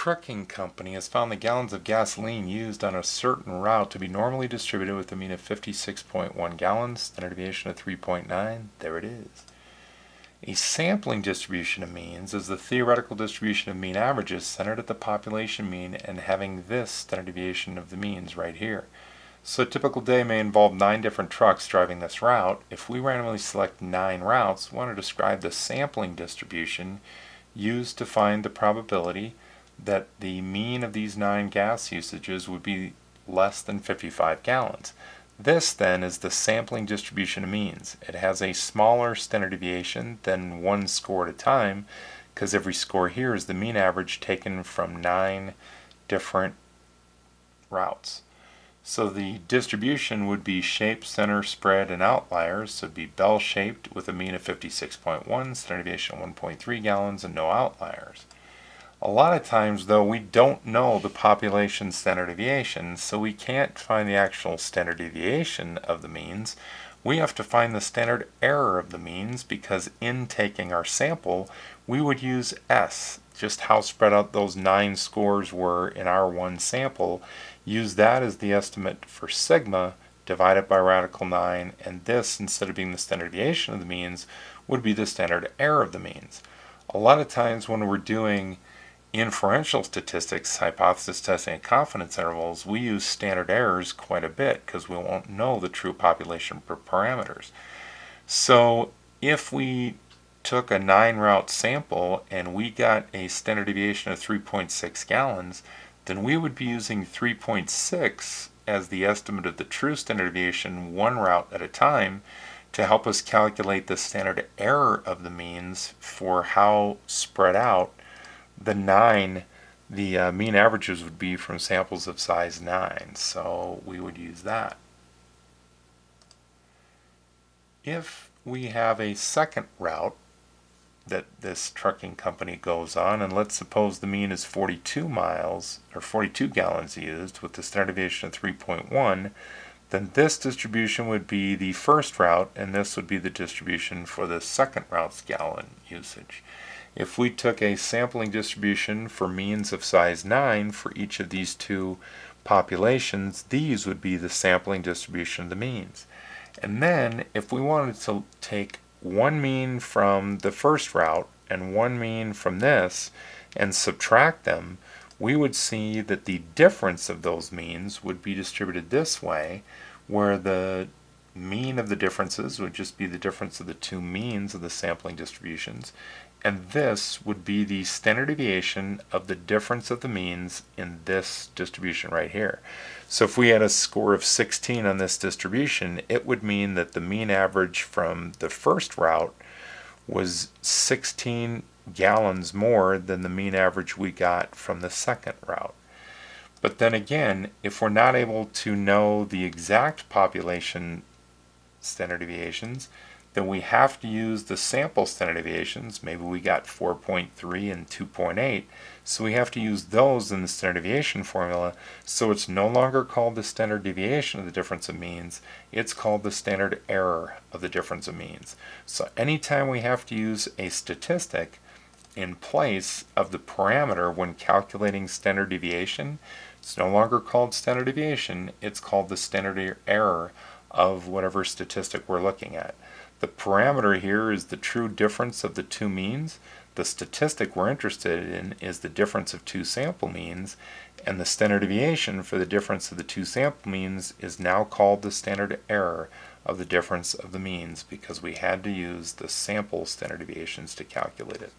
trucking company has found the gallons of gasoline used on a certain route to be normally distributed with a mean of 56.1 gallons, standard deviation of 3.9. There it is. A sampling distribution of means is the theoretical distribution of mean averages centered at the population mean and having this standard deviation of the means right here. So a typical day may involve 9 different trucks driving this route. If we randomly select 9 routes, we want to describe the sampling distribution used to find the probability that the mean of these 9 gas usages would be less than 55 gallons. This then is the sampling distribution of means. It has a smaller standard deviation than one score at a time because every score here is the mean average taken from 9 different routes. So the distribution would be shape, center, spread, and outliers. So it would be bell-shaped with a mean of 56.1, standard deviation of 1.3 gallons, and no outliers. A lot of times, though, we don't know the population standard deviation, so we can't find the actual standard deviation of the means. We have to find the standard error of the means because in taking our sample, we would use S, just how spread out those 9 scores were in our one sample. Use that as the estimate for sigma, divide it by radical 9, and this, instead of being the standard deviation of the means, would be the standard error of the means. A lot of times when we're doing inferential statistics, hypothesis testing, and confidence intervals, we use standard errors quite a bit because we won't know the true population parameters. So if we took a 9 route sample and we got a standard deviation of 3.6 gallons, then we would be using 3.6 as the estimate of the true standard deviation one route at a time to help us calculate the standard error of the means for how spread out the mean averages would be from samples of size 9. So we would use that. If we have a second route that this trucking company goes on, and let's suppose the mean is 42 miles or 42 gallons used with the standard deviation of 3.1, then this distribution would be the first route and this would be the distribution for the second route's gallon usage. If we took a sampling distribution for means of size 9 for each of these two populations, these would be the sampling distribution of the means. And then if we wanted to take one mean from the first route and one mean from this and subtract them, we would see that the difference of those means would be distributed this way, where the mean of the differences would just be the difference of the two means of the sampling distributions, and this would be the standard deviation of the difference of the means in this distribution right here. So if we had a score of 16 on this distribution, it would mean that the mean average from the first route was 16 gallons more than the mean average we got from the second route. But then again, if we're not able to know the exact population standard deviations, then we have to use the sample standard deviations. Maybe we got 4.3 and 2.8, so we have to use those in the standard deviation formula. So it's no longer called the standard deviation of the difference of means, it's called the standard error of the difference of means. So anytime we have to use a statistic in place of the parameter when calculating standard deviation, it's no longer called standard deviation, it's called the standard error of whatever statistic we're looking at. The parameter here is the true difference of the two means. The statistic we're interested in is the difference of two sample means, and the standard deviation for the difference of the two sample means is now called the standard error of the difference of the means because we had to use the sample standard deviations to calculate it.